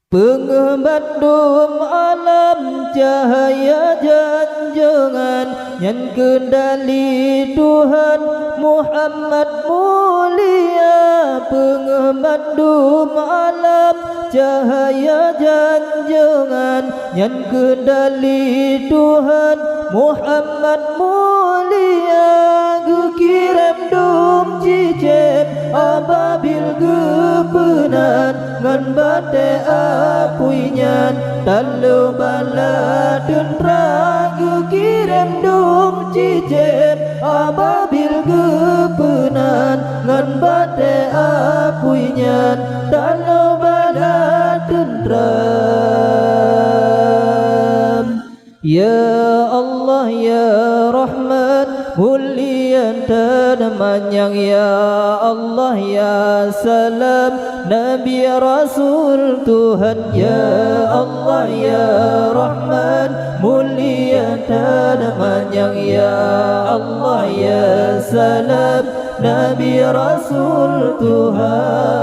Pengebandum alam cahaya janjangan, yang kendali Tuhan Muhammad mulia. Pengebandum alam cahaya janjangan, yang kendali Tuhan Muhammad mulia. Gukirem dum cicep ababil gepenan, ngan bate apuinyan talu bala dentra. Gukirem dum cicep ababil gepenan, ngan bate apuinyan talu bala dentra. Ya Allah ya Rahman, mulia tanamannya. Ya Allah ya Salam, Nabi Rasul Tuhan. Ya Allah ya Rahman, mulia tanamannya. Ya Allah ya Salam, Nabi Rasul Tuhan.